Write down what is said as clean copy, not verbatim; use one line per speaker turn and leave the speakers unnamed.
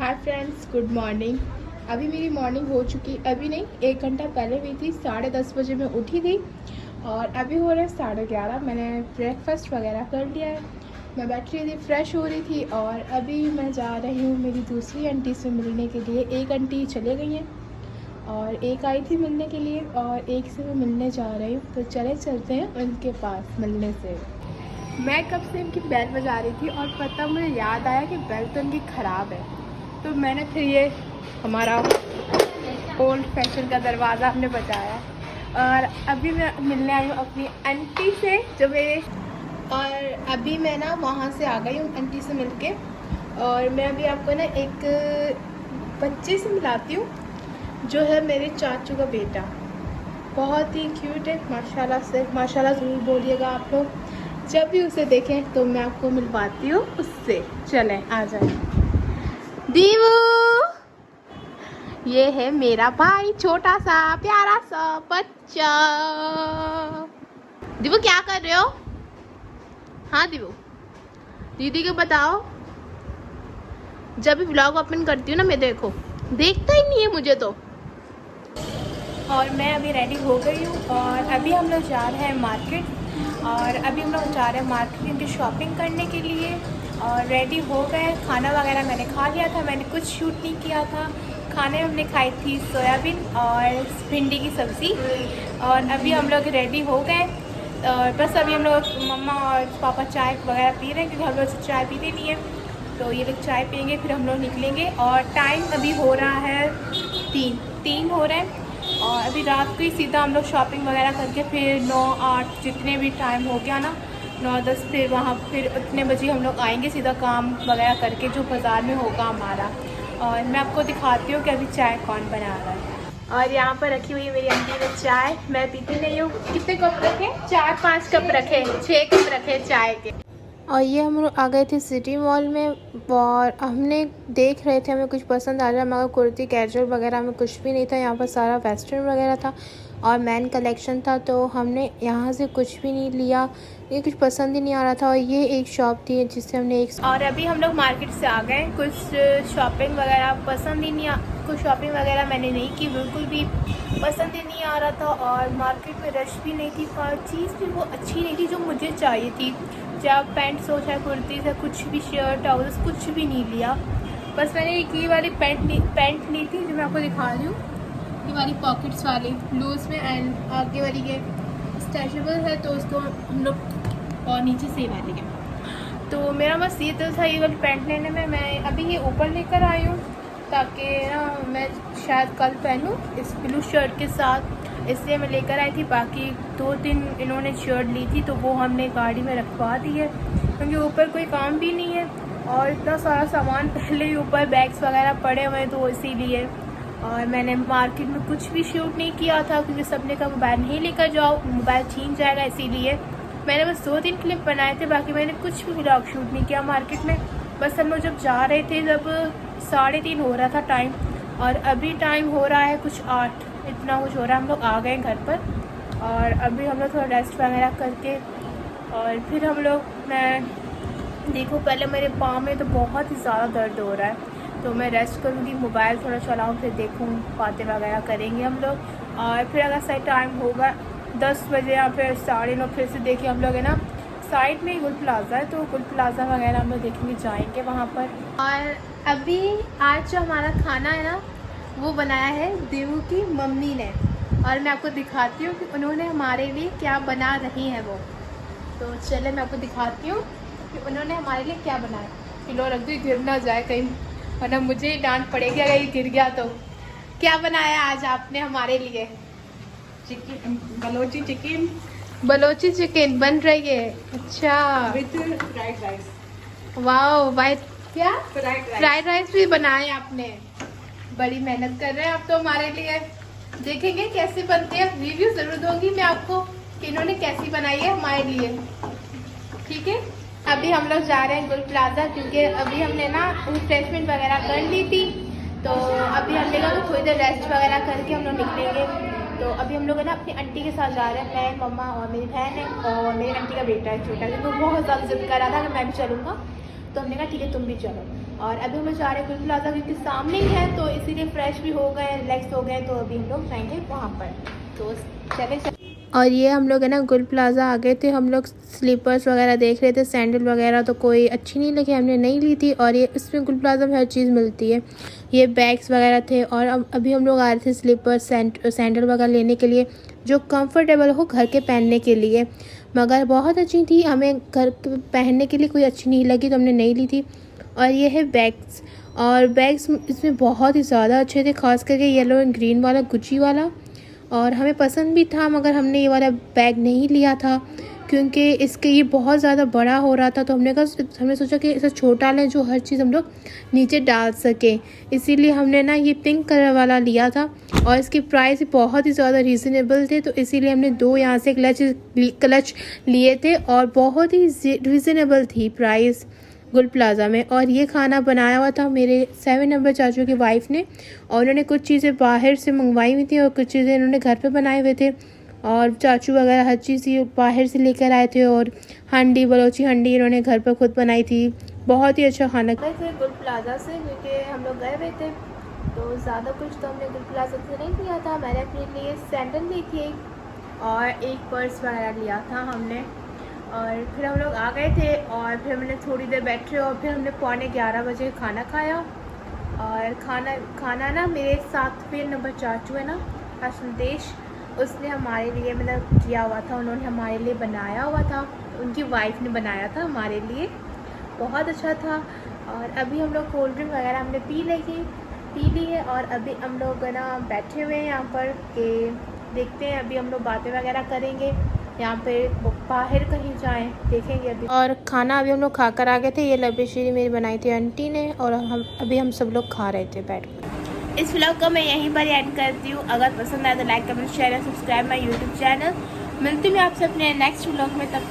Hi friends, good morning. अभी मेरी morning हो चुकी, अभी नहीं 1 घंटा पहले हुई थी। 10:30 बजे मैं उठी थी और अभी हो रहे 11:30। मैंने ब्रेकफास्ट वगैरह कर लिया है। मैं बैठ रही थी, फ्रेश हो रही थी और अभी मैं जा रही हूँ मेरी दूसरी आंटी से मिलने के लिए। एक आंटी चले गई हैं और एक आई थी मिलने के लिए और एक से मैं मिलने जा रही हूँ। तो चलते हैं उनके पास मिलने से। मैं कब से इनकी बेल बजा रही थी और पता मुझे याद आया कि बेल तो इनकी ख़राब है, तो मैंने फिर ये हमारा ओल्ड फैशन का दरवाज़ा हमने बजाया और अभी मैं मिलने आई हूँ अपनी आंटी से जो मेरे। और अभी मैं ना वहाँ से आ गई हूँ आंटी से मिलके और मैं अभी आपको ना एक बच्चे से मिलाती हूँ जो है मेरे चाचू का बेटा। बहुत ही क्यूट है माशाल्लाह से। माशाल्लाह ज़रूर बोलिएगा आप लोग जब भी उसे देखें। तो मैं आपको मिलवाती हूँ उससे। चलें आ जाए। दीवू, ये है मेरा भाई, छोटा सा प्यारा सा बच्चा। दीवू क्या कर रहे हो? हाँ दीवू, दीदी को बताओ। जब भी व्लॉग ओपन करती हूँ ना मैं, देखो देखता ही नहीं है मुझे तो। और मैं अभी रेडी हो गई हूँ और अभी हम लोग जा रहे हैं मार्केट। और अभी हम लोग जा रहे हैं मार्केट की शॉपिंग करने के लिए और रेडी हो गए। खाना वगैरह मैंने खा लिया था, मैंने कुछ शूट नहीं किया था। खाने में हमने खाई थी सोयाबीन और भिंडी की सब्ज़ी। और अभी हम लोग रेडी हो गए और बस अभी हम लोग मम्मा और पापा चाय वगैरह पी रहे हैं क्योंकि हम लोग चाय पीते नहीं हैं। तो ये लोग चाय पियेंगे फिर हम लोग निकलेंगे। और टाइम अभी हो रहा है 3 हो रहे हैं और अभी रात को ही सीधा हम लोग शॉपिंग वगैरह करके फिर 9-8 जितने भी टाइम हो गया ना, 9-10 फिर वहाँ फिर उतने बजे हम लोग आएंगे सीधा काम वगैरह करके जो बाज़ार में होगा हमारा। और मैं आपको दिखाती हूँ कि अभी चाय कौन बना रहा है। और यहाँ पर रखी हुई है मेरी आंटी ने चाय। मैं पीती नहीं हूँ। कितने कप रखे? 4-5 कप रखे, 6 कप रखे चाय के। और ये हम लोग आ गए थे सिटी मॉल में और हमने देख रहे थे, हमें कुछ पसंद आ रहा है मगर कुर्ती कैजुअल वगैरह में कुछ भी नहीं था। यहाँ पर सारा वेस्टर्न वगैरह था और मैन कलेक्शन था, तो हमने यहाँ से कुछ भी नहीं लिया। ये कुछ पसंद ही नहीं आ रहा था। और ये एक शॉप थी जिससे हमने एक। और अभी हम लोग मार्केट से आ गए। कुछ शॉपिंग वगैरह पसंद ही नहीं कुछ शॉपिंग वगैरह मैंने नहीं की, बिल्कुल भी पसंद ही नहीं आ रहा था। और मार्केट में रश भी नहीं थी, हर चीज़ भी वो अच्छी नहीं थी जो मुझे चाहिए थी। चाहे पैंट्स हो चाहे कुर्ती से कुछ भी, शर्ट ट्राउजर्स कुछ भी नहीं लिया। बस मैंने एक ही वाली पैंट ली थी जो मैं आपको दिखा रही हूँ। ये वाली पॉकेट्स वाली लूज में एंड आगे वाली ये स्ट्रेचेबल है तो उसको हम लोग और नीचे से वाली है। तो मेरा बस ये तो था ये वाली पैंट लेने में। मैं अभी ये ऊपर लेकर आई हूँ ताकि ना मैं शायद कल पहनूँ इस ब्लू शर्ट के साथ, इसलिए मैं लेकर आई थी। बाकी 2-3 इन्होंने शर्ट ली थी तो वो हमने गाड़ी में रखवा दी है क्योंकि ऊपर कोई काम भी नहीं है और इतना सारा सामान पहले ही ऊपर बैग्स वगैरह पड़े हुए हैं तो इसीलिए। और मैंने मार्केट में कुछ भी शूट नहीं किया था क्योंकि सबने कहा मोबाइल नहीं लेकर जाओ, मोबाइल छीन जाएगा, इसीलिए मैंने बस 2-3 क्लिप बनाए थे। बाकी मैंने कुछ भी व्लॉग शूट नहीं किया मार्केट में। बस हम लोग जब जा रहे थे जब 3:30 हो रहा था टाइम और अभी टाइम हो रहा है कुछ 8, इतना कुछ हो रहा है। हम लोग आ गए घर पर और अभी हम लोग थोड़ा रेस्ट वगैरह करके और फिर हम लोग, मैं देखो पहले मेरे पाँव में तो बहुत ही ज़्यादा दर्द हो रहा है तो मैं रेस्ट करूँगी, मोबाइल थोड़ा चलाऊँ, फिर देखूँ, बातें वगैरह करेंगे हम लोग। और फिर अगर सही टाइम होगा 10 बजे या फिर 9:30 फिर से देखिए हम लोग है ना साइड में ही गुल प्लाज़ा है तो गुल प्लाज़ा वगैरह हम लोग देखेंगे, जाएंगे वहाँ पर। और अभी आज जो हमारा खाना है ना वो बनाया है देवू की मम्मी ने और मैं आपको दिखाती हूँ कि उन्होंने हमारे लिए क्या बना रही हैं वो। तो चले मैं आपको दिखाती हूँ कि उन्होंने हमारे लिए क्या बनाया। किलो रख दो, गिर ना जाए कहीं, वरना मुझे ही डांट पड़ेगी अगर ये गिर गया तो। क्या बनाया आज आपने हमारे लिए?
Chicken, Balochi chicken.
Balochi chicken बन रही है। अच्छा,
with fried rice.
Wow, white क्या
फ्राइड
राइस भी बनाए आपने। बड़ी मेहनत कर रहे हैं आप तो हमारे लिए। देखेंगे कैसे बनते हैं, रिव्यू जरूर दूंगी मैं आपको कि इन्होंने कैसी बनाई है हमारे लिए। ठीक है, अभी हम लोग जा रहे हैं गुल प्लाजा क्योंकि अभी हमने ना रिफ्रेशमेंट वगैरह कर ली थी तो अभी हमने कहा थोड़ी देर रेस्ट वगैरह करके हम लोग निकलेंगे। तो अभी हम लोग है ना अपनी आंटी के साथ जा रहे हैं, मैं, मम्मा और मेरी बहन है और मेरी आंटी का बेटा है छोटा, तो वो बहुत ज़्यादा जिद कर रहा था कि मैं भी चलूँगा। तो हमने कहा ठीक है तुम भी चलो। और अभी हम लोग जा रहे हैं गुल प्लाजा क्योंकि सामने ही है, तो इसीलिए फ्रेश भी हो गए, रिलैक्स हो गए, तो अभी हम लोग जाएंगे वहाँ पर। तो चले। और ये हम लोग है ना गुल प्लाजा आ गए थे। हम लोग स्लीपर्स वगैरह देख रहे थे, सैंडल वगैरह, तो कोई अच्छी नहीं लगी, हमने नहीं ली थी। और ये इसमें गुल प्लाजा में हर चीज़ मिलती है। ये बैग्स वगैरह थे। और अभी हम लोग आ रहे थे स्लीपर्स सैंडल वगैरह लेने के लिए जो कंफर्टेबल हो घर के पहनने के लिए, मगर बहुत अच्छी थी। हमें घर के पहनने के लिए कोई अच्छी नहीं लगी तो हमने नहीं ली थी। और ये है बैग्स, और बैग्स इसमें बहुत ही ज़्यादा अच्छे थे, खास करके येलो एंड ग्रीन वाला गुच्ची वाला। और हमें पसंद भी था, मगर हमने ये वाला बैग नहीं लिया था क्योंकि इसके ये बहुत ज़्यादा बड़ा हो रहा था। तो हमने सोचा कि इसे छोटा लें जो हर चीज़ हम लोग नीचे डाल सकें, इसीलिए हमने ना ये पिंक कलर वाला लिया था। और इसकी प्राइस बहुत ही ज़्यादा रीज़नेबल थे, तो इसीलिए हमने 2 यहाँ से क्लच लिए थे और बहुत ही रीज़नेबल थी प्राइस गुल प्लाजा में। और ये खाना बनाया हुआ था मेरे 7 नंबर चाचू की वाइफ ने, और उन्होंने कुछ चीज़ें बाहर से मंगवाई हुई थी और कुछ चीज़ें इन्होंने घर पे बनाए हुए थे। और चाचू वगैरह हर चीज़ ये बाहर से लेकर आए थे। और हंडी, बलोची हंडी इन्होंने घर पर खुद बनाई थी। बहुत ही अच्छा खाना गए थे गुल प्लाजा से, क्योंकि हम लोग गए हुए थे तो ज़्यादा कुछ तो हमने गुल प्लाजा से नहीं लिया था। मैंने अपने लिए सैंडल ली थी और एक पर्स वगैरह लिया था हमने। और फिर हम लोग आ गए थे और फिर हमने थोड़ी देर बैठे और फिर हमने 11:15 बजे खाना खाया। और खाना ना मेरे साथ फिर नंबर चाचू है ना संदेश, उसने हमारे लिए मतलब किया हुआ था, उन्होंने हमारे लिए बनाया हुआ था, उनकी वाइफ ने बनाया था हमारे लिए, बहुत अच्छा था। और अभी हम लोग कोल्ड ड्रिंक वगैरह हमने पी ली है। और अभी हम लोग ना बैठे हुए हैं यहाँ पर कि देखते हैं, अभी हम लोग बातें वगैरह करेंगे, यहाँ पे बाहर कहीं जाएं देखेंगे अभी। और खाना अभी हम लोग खा कर आ गए थे। ये लबी शीरी मेरी बनाई थी आंटी ने, और हम सब लोग खा रहे थे बैठ कर। इस व्लॉग को मैं यहीं पर एंड करती हूँ। अगर पसंद आए तो लाइक कमेंट शेयर और सब्सक्राइब माई यूट्यूब चैनल। मिलती हूँ आपसे अपने नेक्स्ट व्लॉग में, तब